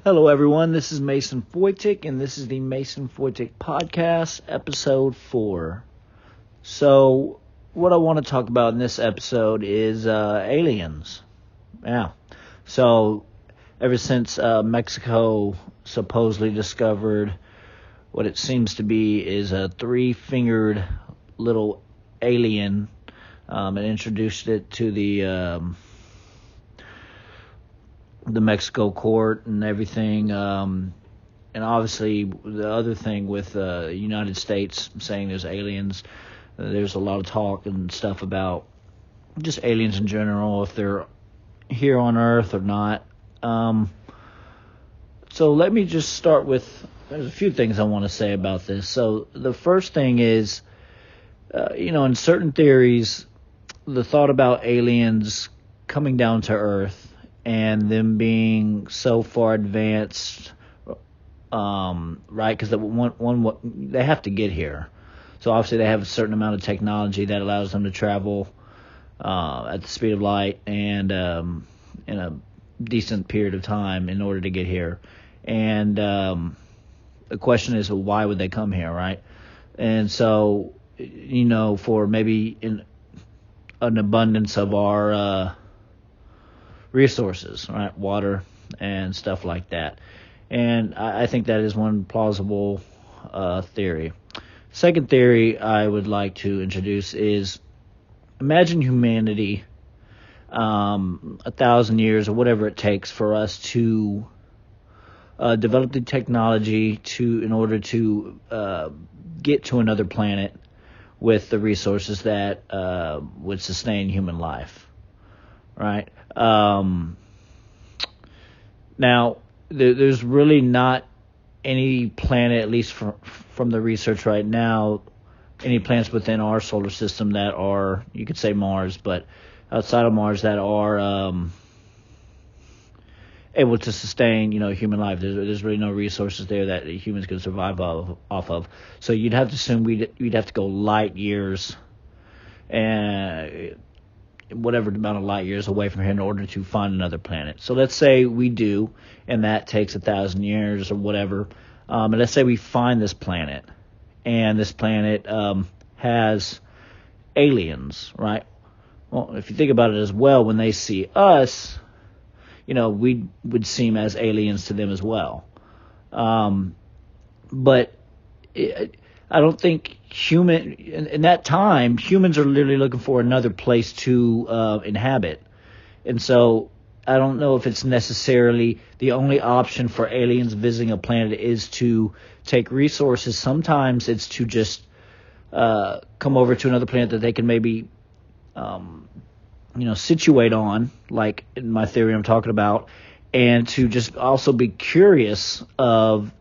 Hello, everyone. This is Mason Foytik, and this is the Mason Foytik Podcast, Episode 4. So, what I want to talk about in this episode is aliens. Yeah. So, ever since Mexico supposedly discovered what it seems to be is a three-fingered little alien and introduced it to the Mexico court and everything, and obviously the other thing with the United States saying there's aliens, there's a lot of talk and stuff about just aliens in general, if they're here on Earth or not. So let me just start with, there's a few things I want to say about this. So the first thing is, in certain theories, the thought about aliens coming down to Earth and them being so far advanced, right? Because they have to get here. So obviously they have a certain amount of technology that allows them to travel at the speed of light and in a decent period of time in order to get here. And the question is, well, why would they come here, right? And so, for maybe an abundance of our resources, right? Water and stuff like that. And I think that is one plausible theory. Second theory I would like to introduce is, imagine humanity 1,000 years or whatever it takes for us to develop the technology in order to get to another planet with the resources that would sustain human life, right? Now, there's really not any planet, at least from the research right now, any planets within our solar system that are, you could say Mars, but outside of Mars that are able to sustain, human life. There's really no resources there that humans can survive off of. So you'd have to assume we'd have to go light years, and whatever amount of light years away from here in order to find another planet. So let's say we do, and that takes 1,000 years or whatever. And let's say we find this planet, and this planet has aliens, right? Well, if you think about it as well, when they see us, we would seem as aliens to them as well. But I don't think in that time, humans are literally looking for another place to inhabit. And so I don't know if it's necessarily the only option for aliens visiting a planet is to take resources. Sometimes it's to just come over to another planet that they can maybe situate on, like in my theory I'm talking about, and to just also be curious of.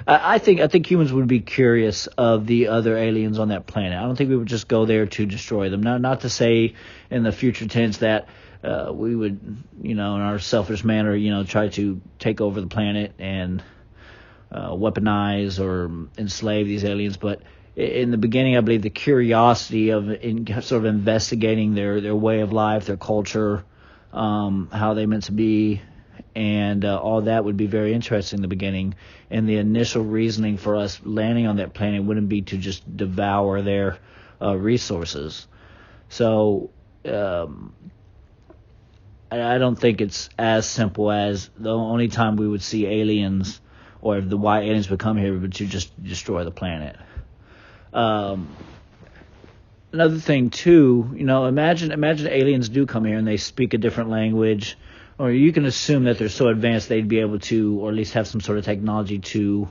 I think humans would be curious of the other aliens on that planet. I don't think we would just go there to destroy them. Now, not to say in the future tense that we would, in our selfish manner, try to take over the planet and weaponize or enslave these aliens. But in the beginning, I believe the curiosity of sort of investigating their way of life, their culture, how they meant to be, and all that would be very interesting in the beginning. And the initial reasoning for us landing on that planet wouldn't be to just devour their resources. So I don't think it's as simple as the only time we would see aliens, or if the why aliens would come here, would to just destroy the planet. Another thing too, imagine aliens do come here and they speak a different language. Or you can assume that they're so advanced they'd be able to, or at least have some sort of technology to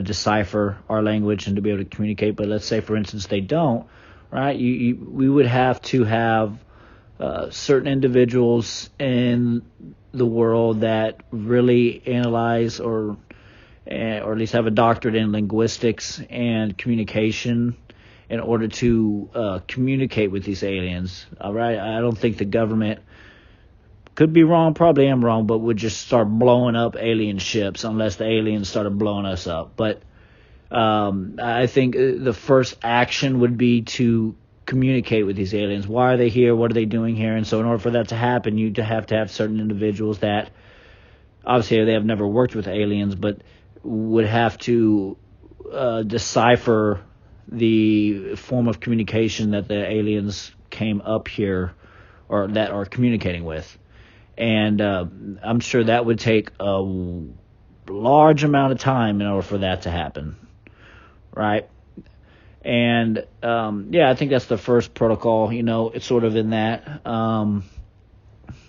decipher our language and to be able to communicate. But let's say, for instance, they don't, right? We would have to have certain individuals in the world that really analyze or at least have a doctorate in linguistics and communication in order to communicate with these aliens. All right, I don't think the government, could be wrong, probably am wrong, but would just start blowing up alien ships unless the aliens started blowing us up. But I think the first action would be to communicate with these aliens. Why are they here? What are they doing here? And so in order for that to happen, you have to have certain individuals that obviously they have never worked with aliens, but would have to decipher the form of communication that the aliens came up here or that are communicating with. And I'm sure that would take a large amount of time in order for that to happen, right? And I think that's the first protocol. It's sort of in that.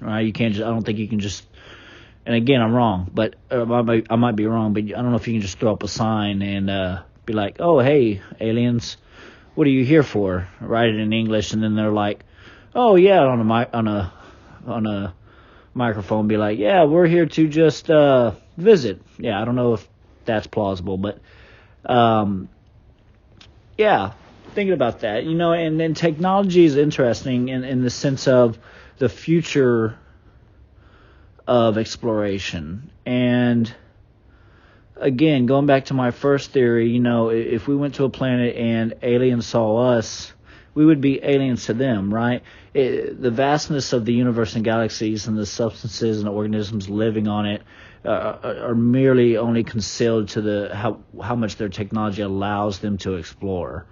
Right? You can't just. I don't think you can just. And again, I'm wrong, but I might be wrong. But I don't know if you can just throw up a sign and be like, "Oh, hey, aliens, what are you here for?" Write it in English, and then they're like, "Oh, yeah," on a microphone, be like, "Yeah, we're here to just visit." Yeah, I don't know if that's plausible, but thinking about that, and then technology is interesting in the sense of the future of exploration. And again, going back to my first theory, if we went to a planet and aliens saw us, we would be aliens to them, right? The vastness of the universe and galaxies and the substances and organisms living on it are merely only concealed to how much their technology allows them to explore.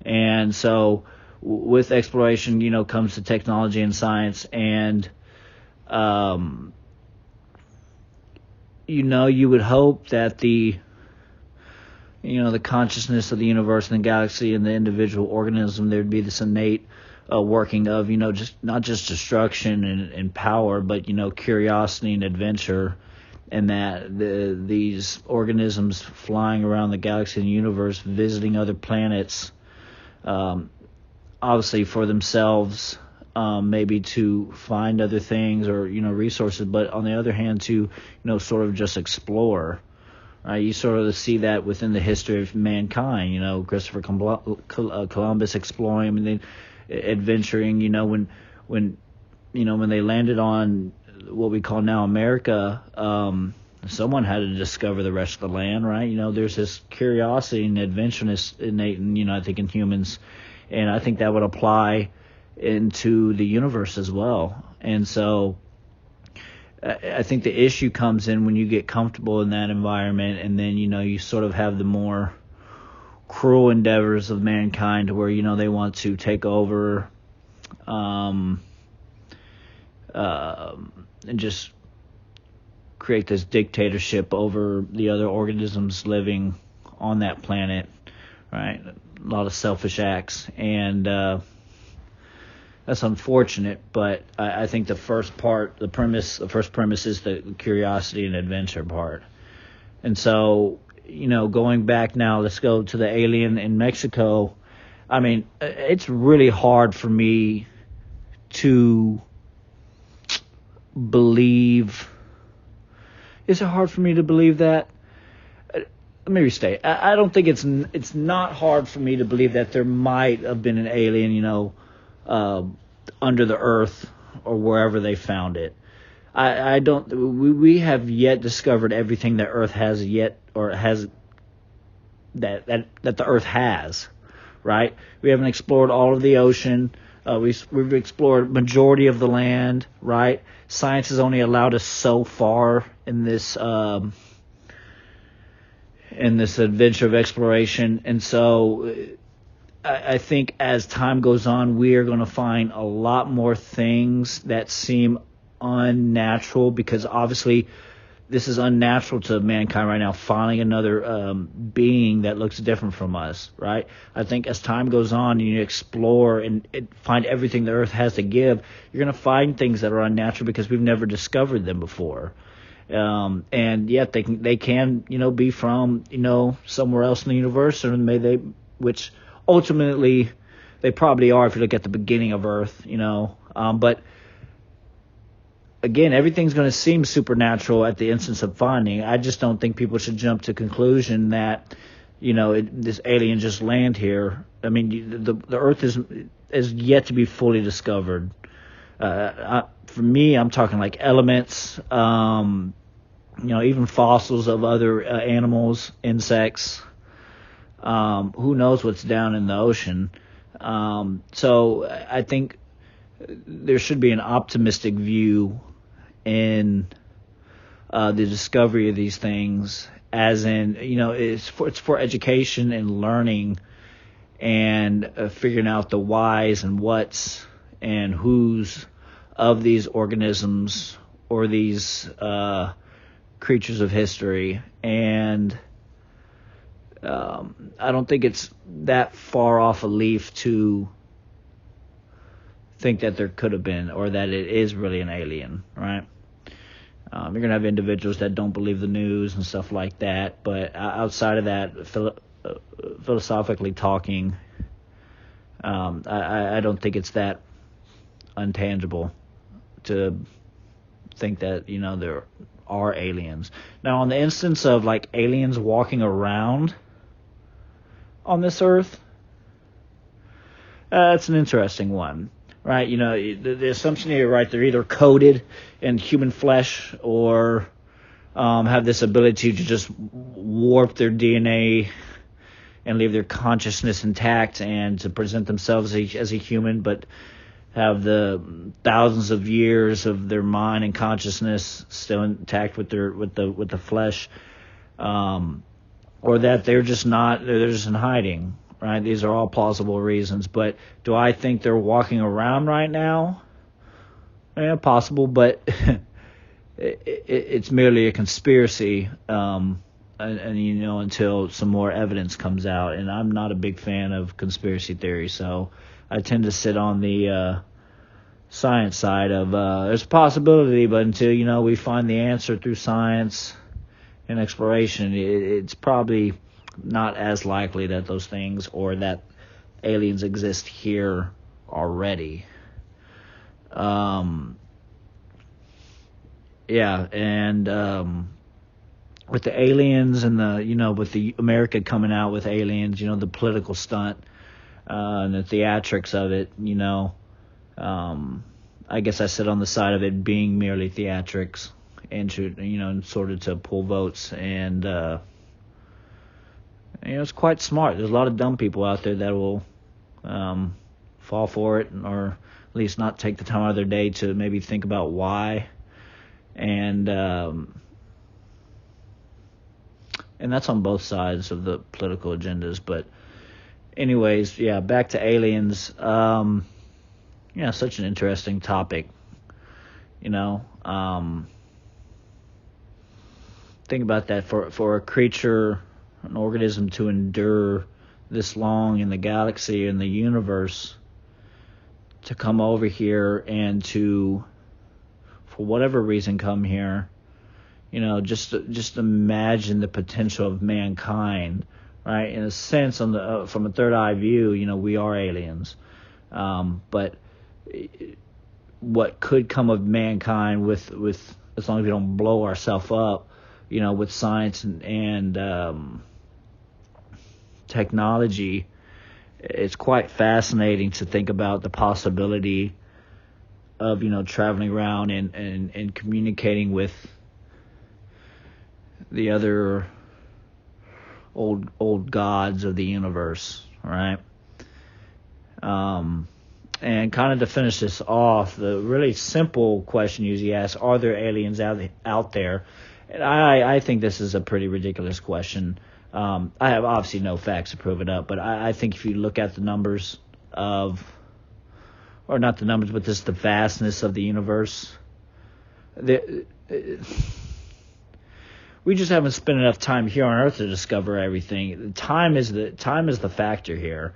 And so with exploration, comes the technology and science, and you would hope that the consciousness of the universe and the galaxy and the individual organism, there'd be this innate working of, just not just destruction and power, but, curiosity and adventure, and that these organisms flying around the galaxy and the universe, visiting other planets, obviously for themselves, maybe to find other things or, resources, but on the other hand to, sort of just explore. Right? You sort of see that within the history of mankind. Christopher Columbus exploring and then adventuring. When they landed on what we call now America, someone had to discover the rest of the land, right? There's this curiosity and adventureness innate, I think in humans, and I think that would apply into the universe as well. And so I think the issue comes in when you get comfortable in that environment, and then you sort of have the more cruel endeavors of mankind to where they want to take over and just create this dictatorship over the other organisms living on that planet, right? A lot of selfish acts, and that's unfortunate, but I think the first premise is the curiosity and adventure part. And so, going back now, let's go to the alien in Mexico. I mean, it's really hard for me to believe. Is it hard for me to believe that? Let me restate. I don't think it's not hard for me to believe that there might have been an alien, under the earth or wherever they found it. I don't. We have yet discovered everything that Earth has yet, or has that the Earth has, right? We haven't explored all of the ocean. We've explored majority of the land, right? Science has only allowed us so far in this adventure of exploration, and so I think as time goes on, we are going to find a lot more things that seem unnatural, because obviously this is unnatural to mankind right now, finding another being that looks different from us, right? I think as time goes on and you explore and find everything the Earth has to give, you're going to find things that are unnatural because we've never discovered them before. And yet they can be from somewhere else in the universe, or which ultimately they probably are if you look at the beginning of Earth, but again, everything's going to seem supernatural at the instance of finding. I just don't think people should jump to conclusion that this alien just land here. I mean, the Earth is yet to be fully discovered. For me, I'm talking like elements, even fossils of other animals, insects. Who knows what's down in the ocean? So I think there should be an optimistic view in the discovery of these things, as in, it's for education and learning and figuring out the whys and whats and whos of these organisms or these creatures of history. And I don't think it's that far off a leaf to think that there could have been, or that it is really an alien, right? You're going to have individuals that don't believe the news and stuff like that, but outside of that, philosophically talking, I don't think it's that untangible to think that, there are aliens. Now, on the instance of like aliens walking around on this earth, that's an interesting one. Right, the assumption here, right, they're either coated in human flesh or have this ability to just warp their DNA and leave their consciousness intact and to present themselves as a human, but have the thousands of years of their mind and consciousness still intact with the flesh, or that they're just in hiding. Right, these are all plausible reasons, but do I think they're walking around right now? Yeah, possible, but it's merely a conspiracy, and until some more evidence comes out. And I'm not a big fan of conspiracy theories, so I tend to sit on the science side of there's a possibility, but until we find the answer through science and exploration, it's probably not as likely that those things or that aliens exist here already. And with the aliens and with the America coming out with aliens, the political stunt, and the theatrics of it, I guess I sit on the side of it being merely theatrics and sort of to pull votes. And it's quite smart. There's a lot of dumb people out there that will fall for it, or at least not take the time out of their day to maybe think about why. And that's on both sides of the political agendas. But anyways, back to aliens. Such an interesting topic. Think about that, for a creature, an organism, to endure this long in the galaxy, in the universe, to come over here and to, for whatever reason, come here. Just imagine the potential of mankind, right? In a sense, from a third eye view, we are aliens, but what could come of mankind with as long as we don't blow ourselves up, with science and technology, it's quite fascinating to think about the possibility of traveling around and communicating with the other old gods of the universe, right? And kind of to finish this off, the really simple question usually asked, are there aliens out there? And I think this is a pretty ridiculous question. I have obviously no facts to prove it up, but I think if you look at the numbers of, or not the numbers, but just the vastness of the universe, we just haven't spent enough time here on Earth to discover everything. Time is the factor here.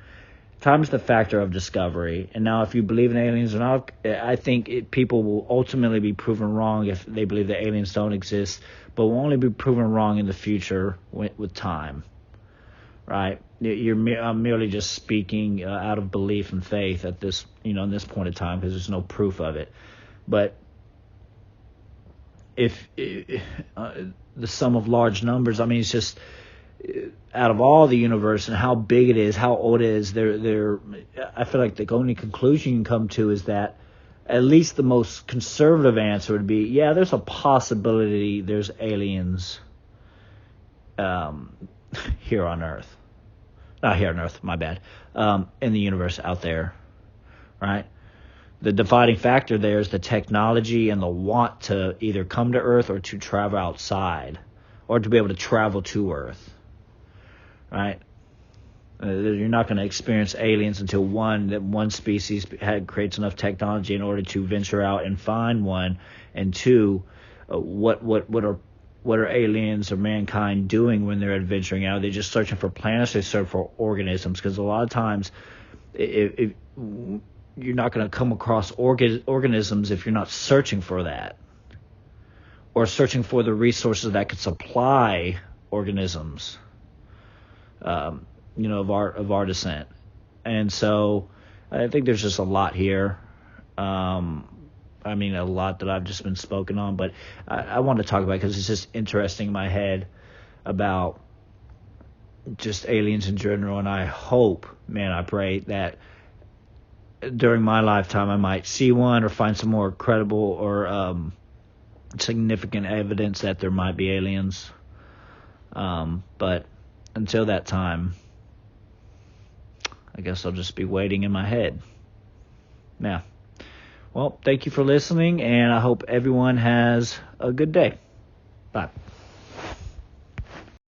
Time is the factor of discovery. And now, if you believe in aliens or not, I think people will ultimately be proven wrong if they believe that aliens don't exist, but will only be proven wrong in the future with time, right? I'm merely just speaking out of belief and faith at this, in this point in time, because there's no proof of it. But if the sum of large numbers, it's just out of all the universe and how big it is, how old it is, I feel like the only conclusion you can come to is that at least the most conservative answer would be, there's a possibility there's aliens here on Earth. not here on Earth, my bad, in the universe out there, right? The dividing factor there is the technology and the want to either come to Earth or to travel outside, or to be able to travel to Earth, right? You're not going to experience aliens until one species creates enough technology in order to venture out and find one, and two, what are aliens or mankind doing when they're adventuring out? Are they just searching for planets? They search for organisms, because a lot of times, if you're not going to come across organisms if you're not searching for that, or searching for the resources that could supply organisms, of our descent. And so I think there's just a lot here. A lot that I've just been spoken on, but I want to talk about it because it's just interesting in my head about just aliens in general. And I hope, I pray that during my lifetime I might see one or find some more credible or significant evidence that there might be aliens. But until that time, I guess I'll just be waiting in my head. Now, well, thank you for listening, and I hope everyone has a good day. Bye.